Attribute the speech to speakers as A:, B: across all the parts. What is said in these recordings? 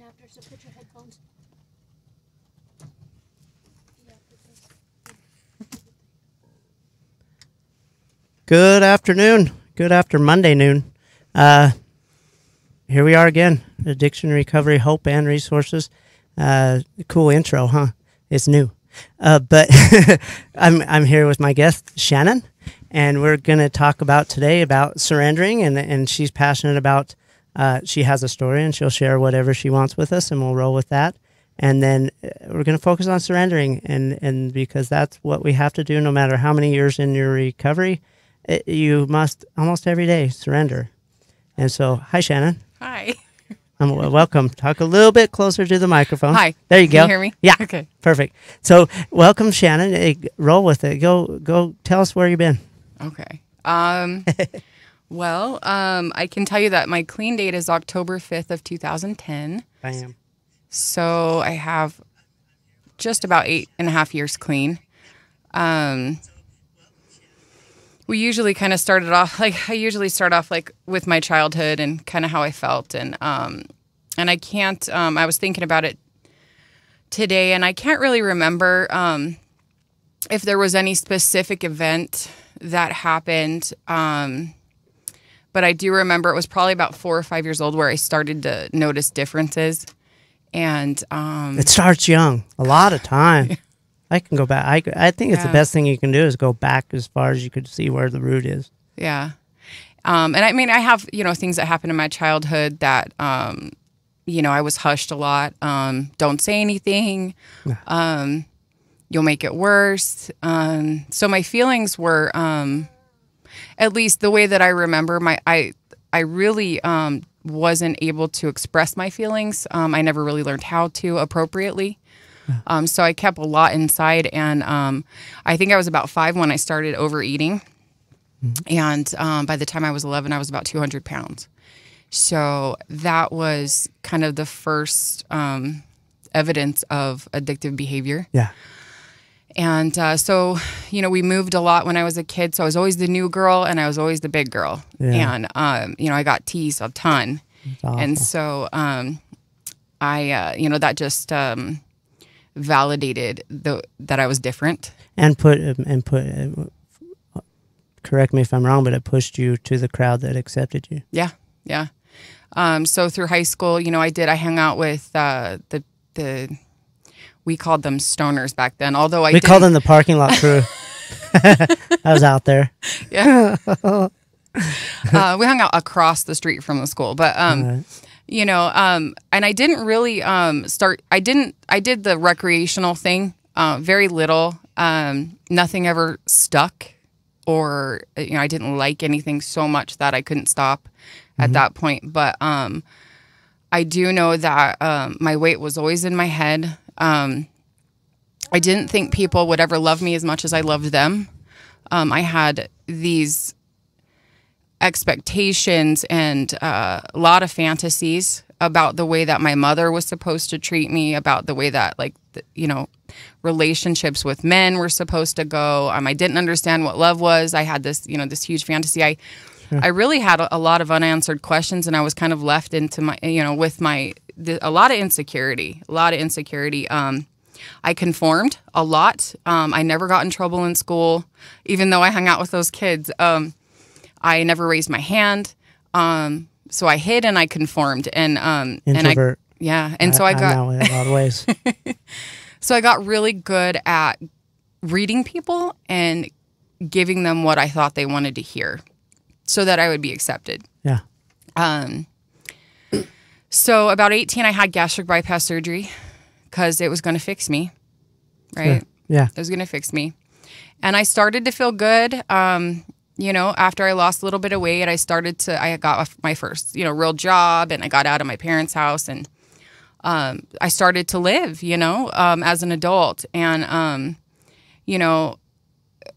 A: after, so put your headphones.
B: Good afternoon. Good after Monday noon. Here we are again. Addiction Recovery Hope and Resources. Cool intro, huh? It's new. But I'm here with my guest, Shannon, and we're going to talk about today about surrendering, and she's passionate about, she has a story, and she'll share whatever she wants with us, and we'll roll with that. And then we're going to focus on surrendering, and because that's what we have to do no matter how many years in your recovery. You must almost every day surrender. And so, hi, Shannon.
C: Hi.
B: Welcome. Talk a little bit closer to the microphone.
C: Hi.
B: There you go.
C: Can you hear me?
B: Yeah.
C: Okay.
B: Perfect. So, welcome, Shannon. Hey, roll with it. Go. Tell us where you've been.
C: Okay. Well, I can tell you that my clean date is October 5th of 2010.
B: Bam.
C: So I have just about 8.5 years clean. We usually kind of started off, I usually start off with my childhood and kind of how I felt. And I can't, I was thinking about it today, and I can't really remember if there was any specific event that happened. But I do remember it was probably about 4 or 5 years old where I started to notice differences. And
B: it starts young, a lot of time. I can go back. I think it's the best thing you can do is go back as far as you could see where the root is.
C: Yeah. And I mean, I have, things that happened in my childhood that, I was hushed a lot. Don't say anything. You'll make it worse. So my feelings were, at least the way that I remember, I really wasn't able to express my feelings. I never really learned how to appropriately. So I kept a lot inside, and I think I was about 5 when I started overeating. Mm-hmm. And by the time I was 11, I was about 200 pounds. So that was kind of the first evidence of addictive behavior.
B: Yeah.
C: And so, we moved a lot when I was a kid. So I was always the new girl, and I was always the big girl. Yeah. And, I got teased a ton. And so that just validated that I was different, and put
B: correct me if I'm wrong, but it pushed you to the crowd that accepted you.
C: Yeah. So through high school, I hung out with the we called them stoners back then, although we
B: called them the parking lot crew. I was out there.
C: Yeah. We hung out across the street from the school, but right. And I didn't really I did the recreational thing, very little. Nothing ever stuck, or, I didn't like anything so much that I couldn't stop at that point. But I do know that my weight was always in my head. I didn't think people would ever love me as much as I loved them. I had these expectations and a lot of fantasies about the way that my mother was supposed to treat me, about the way that relationships with men were supposed to go. I didn't understand what love was. I had this, this huge fantasy. I really had a lot of unanswered questions, and I was kind of left into my, with a lot of insecurity, I conformed a lot. I never got in trouble in school, even though I hung out with those kids. I never raised my hand, so I hid and I conformed, and
B: introvert.
C: So I got
B: know in a lot of ways.
C: So I got really good at reading people and giving them what I thought they wanted to hear, so that I would be accepted.
B: Yeah.
C: So about 18, I had gastric bypass surgery because it was going to fix me, right?
B: Yeah.
C: It was going to fix me, and I started to feel good. After I lost a little bit of weight, I got my first, real job, and I got out of my parents' house, and I started to live, as an adult. And,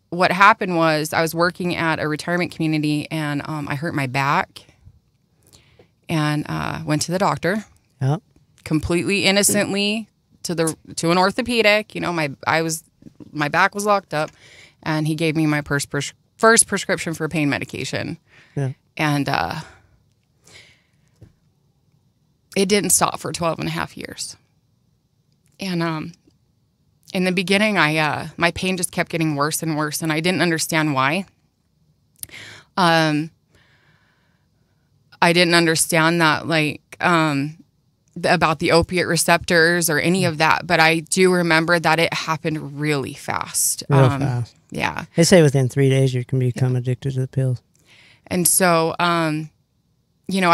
C: what happened was I was working at a retirement community, and I hurt my back, and went to the doctor.
B: Yep.
C: Completely innocently to an orthopedic. My back was locked up, and he gave me my first prescription for pain medication.
B: Yeah.
C: And it didn't stop for 12 and a half years. And in the beginning, my pain just kept getting worse and worse, and I didn't understand why. I didn't understand that, like, about the opiate receptors or any of that, but I do remember that it happened really fast.
B: Real fast.
C: Yeah.
B: They say within 3 days you can become addicted to the pills.
C: And so, you know,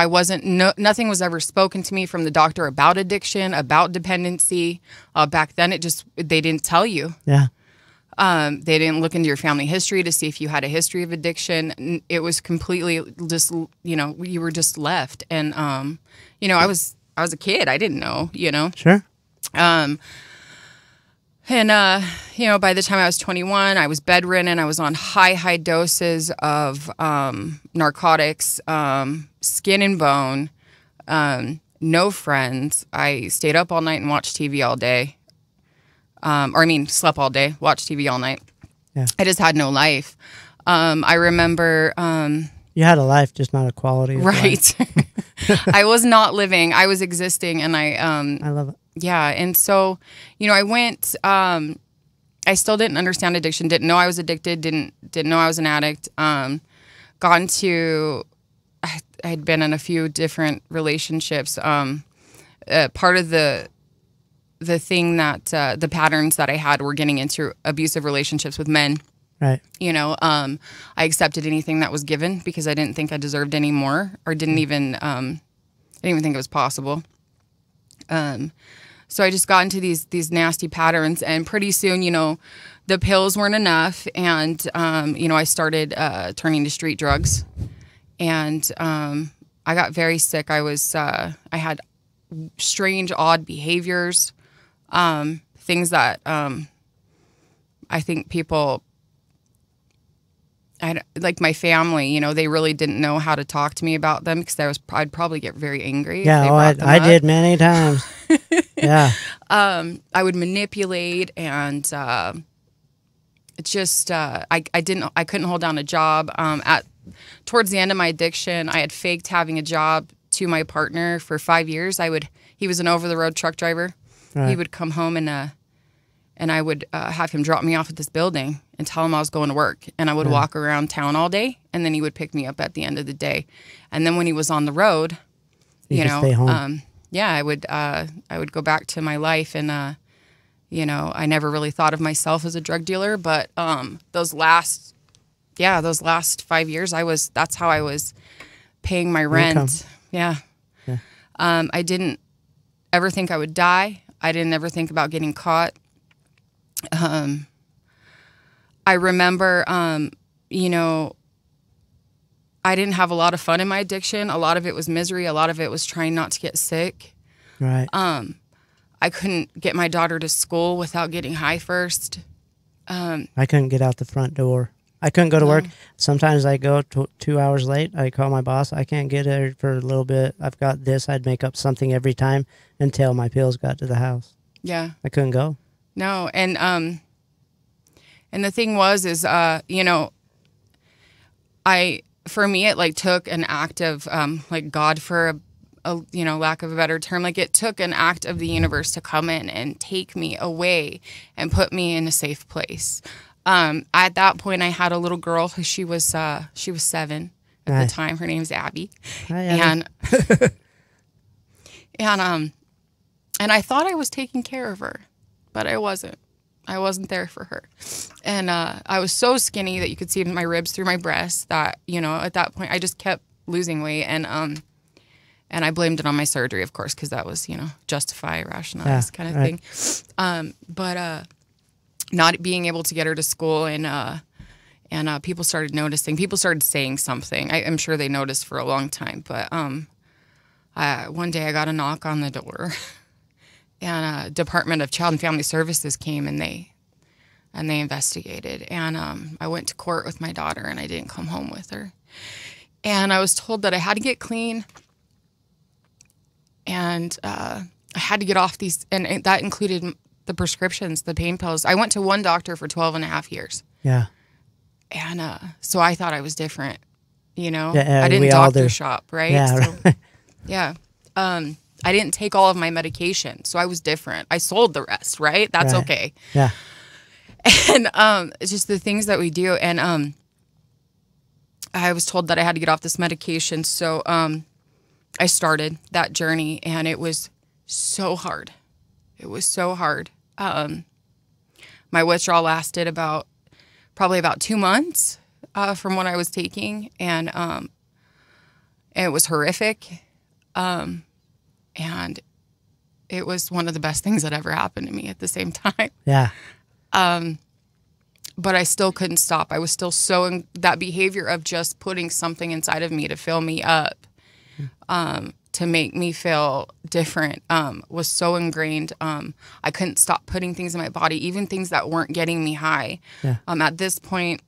C: nothing was ever spoken to me from the doctor about addiction, about dependency. Back then, they didn't tell you.
B: Yeah.
C: They didn't look into your family history to see if you had a history of addiction. It was completely just, you know, you were just left. And, you know, I was a kid. I didn't know, you know.
B: Sure.
C: And, you know, by the time I was 21, I was bedridden. I was on high doses of narcotics, skin and bone, no friends. I stayed up all night and watched TV all day. Slept all day, watched TV all night.
B: Yeah.
C: I just had no life. I remember...
B: you had a life, just not a quality of
C: right. I was not living. I was existing, and
B: I love it.
C: Yeah, and so, you know, I went. I still didn't understand addiction. Didn't know I was addicted. Didn't know I was an addict. Got into. I had been in a few different relationships. Part of the thing that the patterns that I had were getting into abusive relationships with men.
B: Right.
C: You know, I accepted anything that was given because I didn't think I deserved any more, or didn't even think it was possible. So I just got into these nasty patterns, and pretty soon, you know, the pills weren't enough, and you know, I started turning to street drugs, and I got very sick. I had strange, odd behaviors, things that I think people. Like my family, you know, they really didn't know how to talk to me about them because I'd probably get very angry.
B: Yeah, I did many times. Yeah.
C: I would manipulate, and I couldn't hold down a job. Towards the end of my addiction, I had faked having a job to my partner for 5 years. He was an over the road truck driver. Right. He would come home and I would have him drop me off at this building and tell him I was going to work. And I would walk around town all day, and then he would pick me up at the end of the day. And then when he was on the road, you know,
B: stay home.
C: Yeah, I would go back to my life, and you know, I never really thought of myself as a drug dealer, but those last 5 years, that's how I was paying my rent. Yeah. I didn't ever think I would die. I didn't ever think about getting caught. I remember, you know, I didn't have a lot of fun in my addiction. A lot of it was misery. A lot of it was trying not to get sick.
B: Right.
C: I couldn't get my daughter to school without getting high first.
B: I couldn't get out the front door. I couldn't go to work. Sometimes I go 2 hours late. I call my boss. I can't get there for a little bit. I've got this. I'd make up something every time until my pills got to the house.
C: Yeah.
B: I couldn't go.
C: No. And the thing was, you know, for me, it like took an act of, like God, for a you know, lack of a better term, like it took an act of the universe to come in and take me away and put me in a safe place. At that point, I had a little girl who she was 7 at the time. Her name's Abby.
B: Hi, Abby.
C: And I thought I was taking care of her, but I wasn't. I wasn't there for her. And I was so skinny that you could see my ribs through my breasts that, you know, at that point I just kept losing weight. And I blamed it on my surgery, of course, because that was, you know, justify, rationalize kind of thing. But not being able to get her to school, and people started noticing. People started saying something. I'm sure they noticed for a long time. But one day I got a knock on the door. And Department of Child and Family Services came, and they investigated. And I went to court with my daughter, and I didn't come home with her. And I was told that I had to get clean, and I had to get off these, and that included the prescriptions, the pain pills. I went to one doctor for 12 and a half years.
B: Yeah.
C: And so I thought I was different, you know.
B: Yeah,
C: I didn't doctor shop, right?
B: Yeah.
C: So, yeah. I didn't take all of my medication, so I was different. I sold the rest, right? That's
B: Right.
C: okay.
B: Yeah.
C: And it's just the things that we do. And I was told that I had to get off this medication, so I started that journey, and it was so hard. It was so hard. My withdrawal lasted probably about 2 months from what I was taking, and it was horrific. And it was one of the best things that ever happened to me at the same time.
B: Yeah.
C: But I still couldn't stop. I was still so in that behavior of just putting something inside of me to fill me up, to make me feel different, was so ingrained. I couldn't stop putting things in my body, even things that weren't getting me high.
B: Yeah.
C: At this point,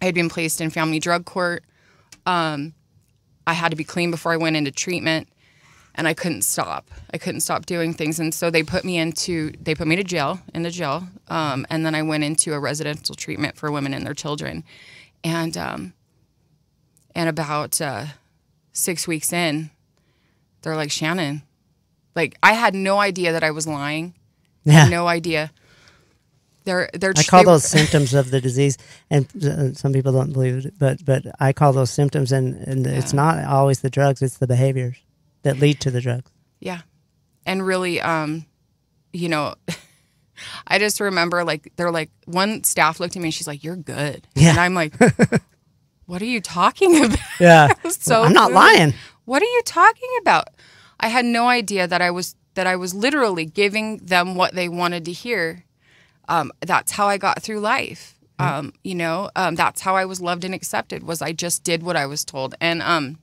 C: I had been placed in family drug court. I had to be clean before I went into treatment. And I couldn't stop. I couldn't stop doing things. And so they put me to jail, and then I went into a residential treatment for women and their children. And about 6 weeks in, they're like, Shannon, like, I had no idea that I was lying. I
B: Yeah.
C: had no idea.
B: I call those symptoms of the disease, and some people don't believe it, but I call those symptoms, and it's not always the drugs, it's the behaviors that lead to the drugs.
C: Yeah. And really, you know, I just remember, like, they're like, one staff looked at me and she's like, you're good.
B: Yeah.
C: And I'm like, what are you talking about?
B: Yeah.
C: So
B: I'm not lying.
C: What are you talking about? I had no idea that I was literally giving them what they wanted to hear. That's how I got through life. You know, that's how I was loved and accepted, was I just did what I was told. And,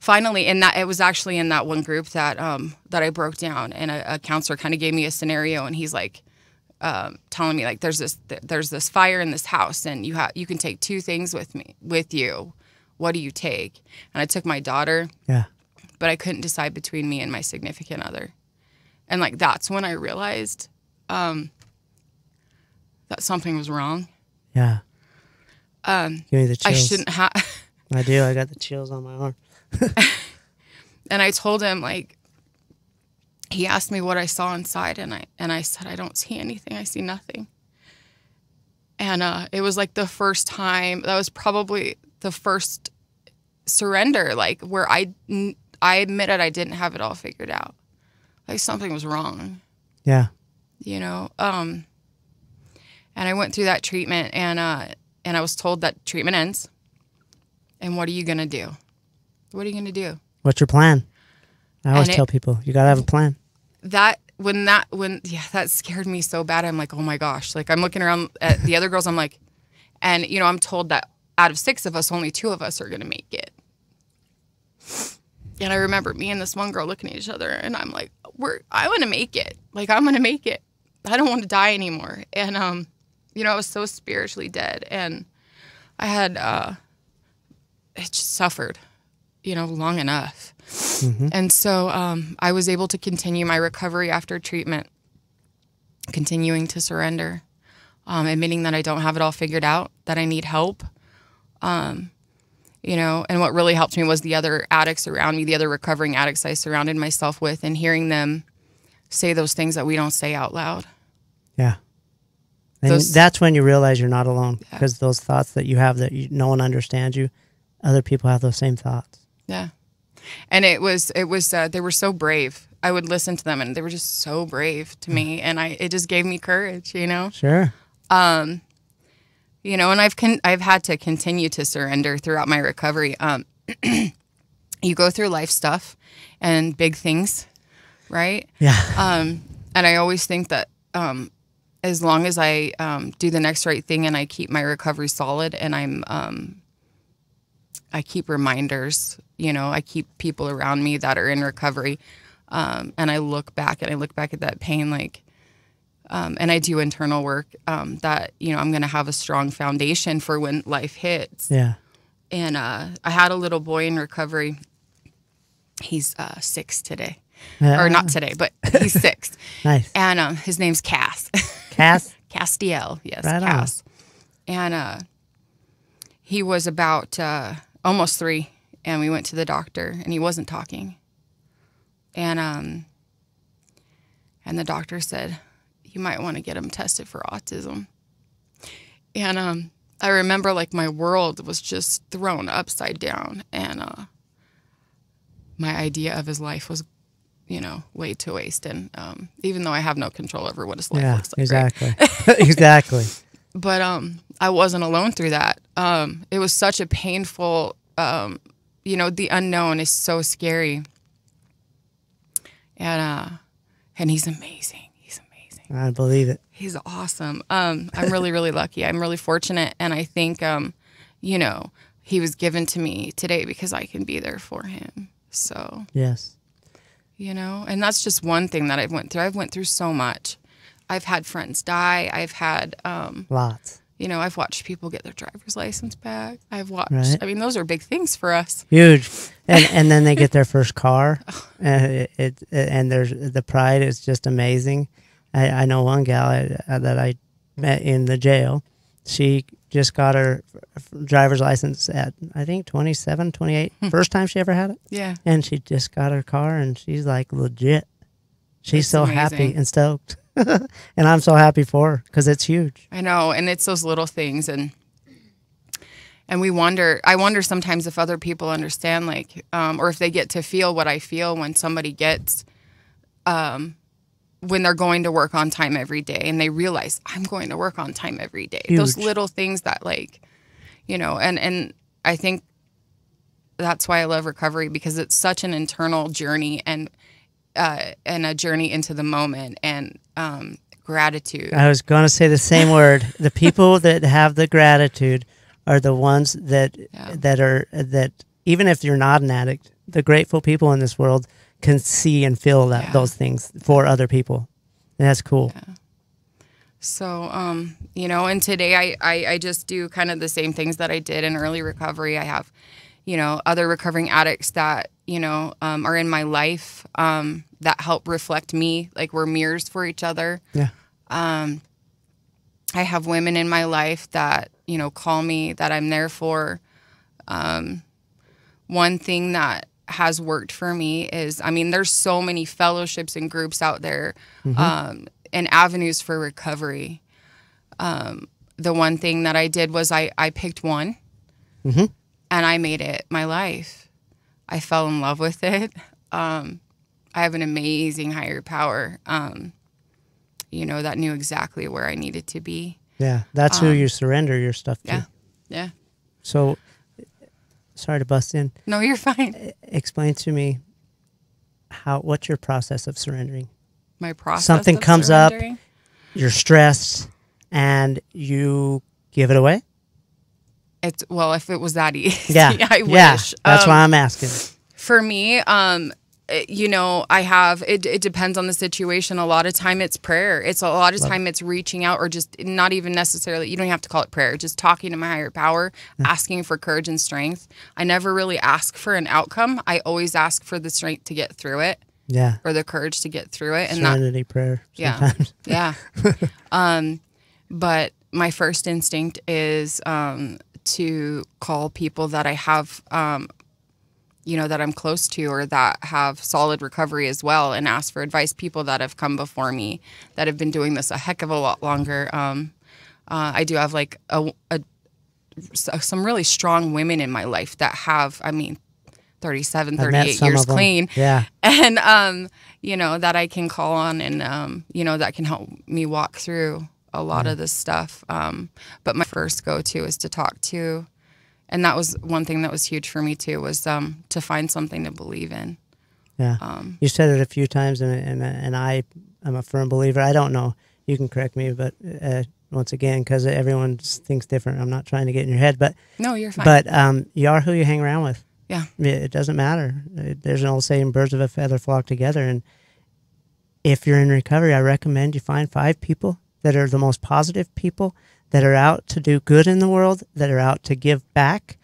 C: finally, it was actually in that one group that I broke down, and a counselor kind of gave me a scenario, and he's like, telling me, like, there's this fire in this house, and you can take 2 things with you. What do you take? And I took my daughter.
B: Yeah.
C: But I couldn't decide between me and my significant other. And, like, that's when I realized that something was wrong.
B: Yeah. Give me the chills.
C: I shouldn't have.
B: I do. I got the chills on my arm.
C: And I told him, like, he asked me what I saw inside, and I said, I don't see anything. I see nothing. And it was like the first time, that was probably the first surrender, like, where I admitted I didn't have it all figured out. Like, something was wrong.
B: Yeah.
C: You know? And I went through that treatment, and I was told that treatment ends. And what are you going to do? What are you going to do?
B: What's your plan? I always tell people, you got to have a plan.
C: That scared me so bad. I'm like, oh my gosh. Like, I'm looking around at the other girls. I'm like, and, you know, I'm told that out of 6 of us, only 2 of us are going to make it. And I remember me and this one girl looking at each other, and I'm like, I want to make it. Like, I'm going to make it. I don't want to die anymore. And, you know, I was so spiritually dead, and I had, it just suffered, you know, long enough. Mm-hmm. And so I was able to continue my recovery after treatment, continuing to surrender, admitting that I don't have it all figured out, that I need help. You know, and what really helped me was the other addicts around me, the other recovering addicts I surrounded myself with, and hearing them say those things that we don't say out loud.
B: Yeah. And that's when you realize you're not alone, because those thoughts that you have that no one understands you, other people have those same thoughts.
C: Yeah. And it was they were so brave. I would listen to them, and they were just so brave to me, and it just gave me courage, you know?
B: Sure.
C: You know, and I've had to continue to surrender throughout my recovery. You go through life stuff and big things, right?
B: Yeah.
C: And I always think that as long as I do the next right thing, and I keep my recovery solid, and I keep reminders, you know, I keep people around me that are in recovery, and I look back at that pain, like, and I do internal work, that, you know, I'm going to have a strong foundation for when life hits.
B: Yeah.
C: And I had a little boy in recovery. He's 6 today. Or not today, but he's 6.
B: Nice.
C: And his name's Cass.
B: Cass?
C: Castiel, yes,
B: right
C: Cass. On. And he was about almost 3, and we went to the doctor, and he wasn't talking. And the doctor said, you might want to get him tested for autism. And I remember like my world was just thrown upside down, and my idea of his life was, you know, laid to waste. And even though I have no control over what his life looks like.
B: Exactly. Right? Exactly.
C: But I wasn't alone through that. It was such a painful, you know, the unknown is so scary. And he's amazing. He's amazing.
B: I believe it.
C: He's awesome. I'm really, really lucky. I'm really fortunate. And I think, you know, he was given to me today because I can be there for him. So,
B: yes,
C: you know, and that's just one thing that I've went through. I've went through so much. I've had friends die. I've had,
B: lots.
C: You know, I've watched people get their driver's license back. I've watched,
B: right.
C: I mean, those are big things for us.
B: Huge. And then they get their first car. And there's the pride is just amazing. I know one gal that I met in the jail. She just got her driver's license at, I think, 27, 28. First time she ever had it.
C: Yeah.
B: And she just got her car, and she's like legit. She's
C: That's
B: so happy
C: amazing.
B: and stoked. And I'm so happy for her because it's huge.
C: I know. And it's those little things. And we wonder, I wonder sometimes if other people understand, like, or if they get to feel what I feel when somebody gets, when they're going to work on time every day and they realize I'm going to work on time every day.
B: Huge.
C: Those little things that, like, you know, and I think that's why I love recovery, because it's such an internal journey and a journey into the moment and gratitude.
B: I was going to say the same word. The people that have the gratitude are the ones that even if you're not an addict, the grateful people in this world can see and feel that those things for other people. And that's cool.
C: Yeah. So, you know, and today I just do kind of the same things that I did in early recovery. I have, you know, other recovering addicts that, you know, are in my life that help reflect me, like we're mirrors for each other.
B: Yeah.
C: I have women in my life that, you know, call me, that I'm there for. One thing that has worked for me is, I mean, there's so many fellowships and groups out there, and avenues for recovery. The one thing that I did was I picked one, and I made it my life. I fell in love with it. I have an amazing higher power, you know, that knew exactly where I needed to be.
B: Yeah, that's who you surrender your stuff to.
C: Yeah, yeah.
B: So, sorry to bust in.
C: No, you're fine.
B: Explain to me what's your process of surrendering?
C: My process.
B: Something
C: of
B: comes up,
C: surrendering?
B: you're stressed, and you give it away?
C: It's, well, if it was that easy,
B: Yeah,
C: I
B: yeah.
C: wish.
B: That's why I'm asking.
C: For me, you know, I have, it depends on the situation. A lot of time it's prayer. It's a lot of time it's reaching out, or just not even necessarily, you don't have to call it prayer, just talking to my higher power, asking for courage and strength. I never really ask for an outcome. I always ask for the strength to get through it.
B: Yeah.
C: Or the courage to get through it. And
B: Serenity prayer sometimes.
C: Yeah. But my first instinct is to call people that I have, you know, that I'm close to, or that have solid recovery as well, and ask for advice. People that have come before me that have been doing this a heck of a lot longer. I do have like some really strong women in my life that have, I mean, 37, 38 years clean.
B: Yeah.
C: And, you know, that I can call on, and, you know, that can help me walk through a lot of this stuff. But my first go-to is to talk to, and that was one thing that was huge for me too, was to find something to believe in.
B: Yeah. You said it a few times, and I am a firm believer. I don't know. You can correct me, but once again, because everyone thinks different, I'm not trying to get in your head. But
C: no, you're fine.
B: But you are who you hang around with.
C: Yeah.
B: It doesn't matter. There's an old saying, birds of a feather flock together. And if you're in recovery, I recommend you find 5 people that are the most positive people, that are out to do good in the world, that are out to give back,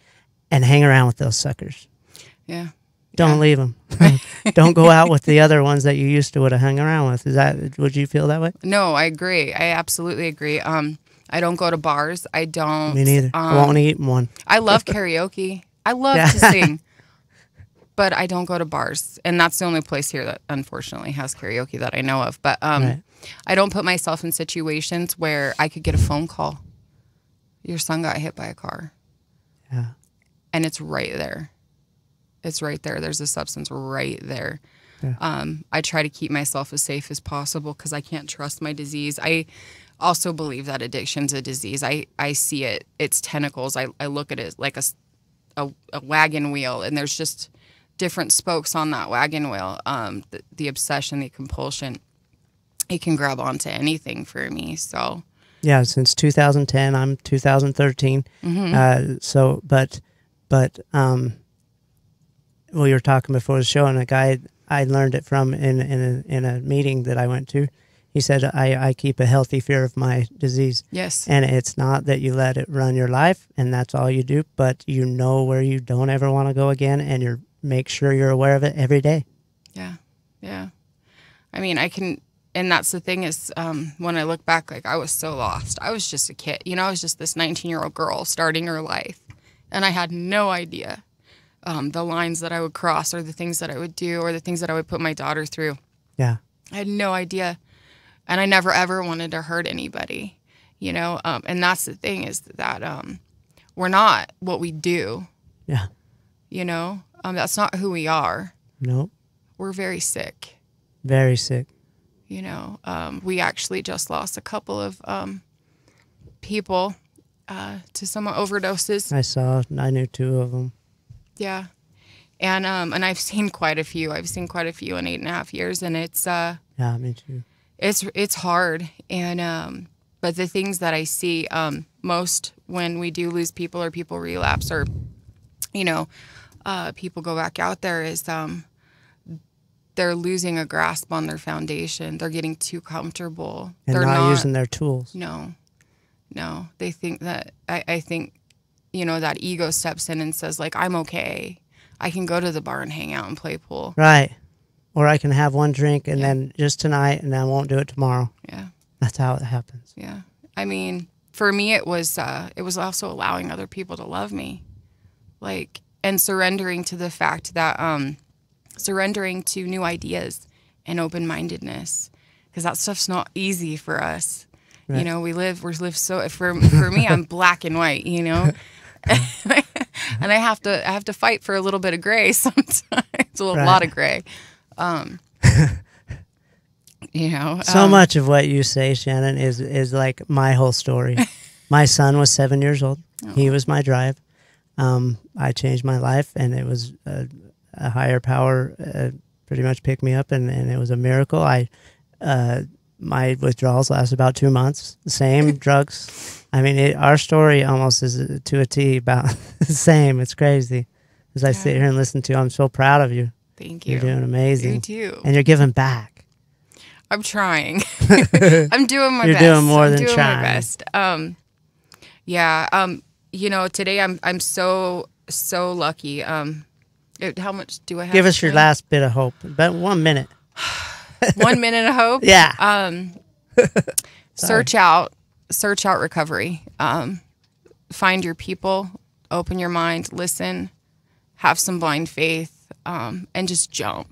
B: and hang around with those suckers.
C: Yeah.
B: Don't leave them. Don't go out with the other ones that you used to would have hung around with. Would you feel that way?
C: No, I agree. I absolutely agree. I don't go to bars. I don't.
B: Me neither. I won't eat one.
C: I love karaoke. I love to sing. but I don't go to bars, and that's the only place here that unfortunately has karaoke that I know of. But
B: Right.
C: I don't put myself in situations where I could get a phone call. Your son got hit by a car.
B: Yeah.
C: And it's right there. It's right there. There's a substance right there.
B: Yeah.
C: I try to keep myself as safe as possible because I can't trust my disease. I also believe that addiction's a disease. I see it, its tentacles. I look at it like a wagon wheel, and there's just different spokes on that wagon wheel. The obsession, the compulsion, it can grab onto anything for me. So
B: Yeah, since 2010, I'm 2013. So, but, we were talking before the show, and a guy I learned it from in a meeting that I went to. He said, I keep a healthy fear of my disease.
C: yes,
B: And it's not that you let it run your life and that's all you do, but you know where you don't ever want to go again, and you make sure you're aware of it every day.
C: yeah. I mean, I can, and that's the thing is, when I look back, like I was so lost. I was just a kid, I was just this 19-year-old girl starting her life, and I had no idea the lines that I would cross, or the things that I would do, or the things that I would put my daughter through.
B: Yeah.
C: I had no idea. And I never, ever wanted to hurt anybody, and that's the thing is that we're not what we do,
B: Yeah.
C: That's not who we are.
B: Nope.
C: We're very sick,
B: Very sick.
C: We actually just lost a couple of people to some overdoses.
B: I knew 2 of them.
C: Yeah. And I've seen quite a few. I've seen quite a few in 8.5 years, and it's
B: Yeah, me too.
C: it's hard. And but the things that I see most when we do lose people, or people relapse, or people go back out there, is they're losing a grasp on their foundation. They're getting too comfortable.
B: And
C: They're
B: not using their tools.
C: No. They think that I think that ego steps in and says, like, I'm okay. I can go to the bar and hang out and play pool.
B: Right. Or I can have one drink and then just tonight, and I won't do it tomorrow.
C: Yeah.
B: That's how it happens.
C: Yeah. I mean, for me, it was also allowing other people to love me, like, and surrendering to the fact that, surrendering to new ideas and open-mindedness, because that stuff's not easy for us.
B: Right.
C: We live so, for me, I'm black and white, and I have to fight for a little bit of gray sometimes, a lot of gray.
B: So much of what you say, Shannon, is like my whole story. My son was 7 years old. Oh. He was my drive. I changed my life, and it was a higher power pretty much picked me up, and it was a miracle. My withdrawals lasted about 2 months. The same drugs. I mean, our story almost is to a T about the same. It's crazy. As I sit here and listen to you, I'm so proud of you.
C: Thank you.
B: You're doing amazing.
C: You too.
B: And you're giving back.
C: I'm trying. I'm doing my best.
B: You're doing more than
C: doing
B: trying.
C: My best. Today I'm so lucky. How much do I have?
B: Give us your last bit of hope. About 1 minute.
C: 1 minute of hope.
B: Yeah.
C: Search out recovery. Find your people. Open your mind. Listen. Have some blind faith. And just jump.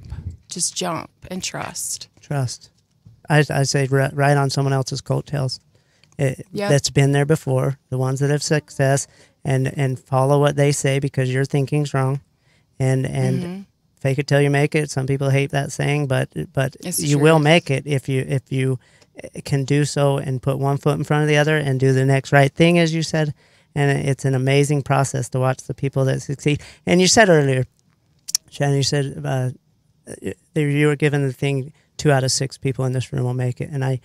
C: Just jump and trust.
B: Trust. I say ride on someone else's coattails. That's been there before. The ones that have success, and follow what they say, because your thinking's wrong. And fake it till you make it. Some people hate that saying, but you will make it if you can do so and put one foot in front of the other and do the next right thing, as you said. And it's an amazing process to watch the people that succeed. And you said earlier, Shannon, you said you were given the thing, 2 out of 6 people in this room will make it. And I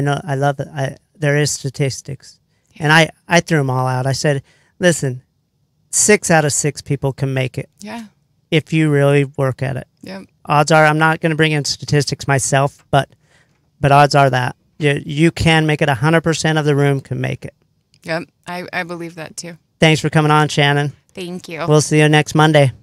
B: know, I love that. There is statistics, and I threw them all out. I said, listen, 6 out of 6 people can make it.
C: Yeah.
B: If you really work at it.
C: Yep.
B: Odds are, I'm not going to bring in statistics myself, but odds are that you can make it. 100% of the room can make it.
C: Yep. I believe that too.
B: Thanks for coming on, Shannon.
C: Thank you.
B: We'll see you next Monday.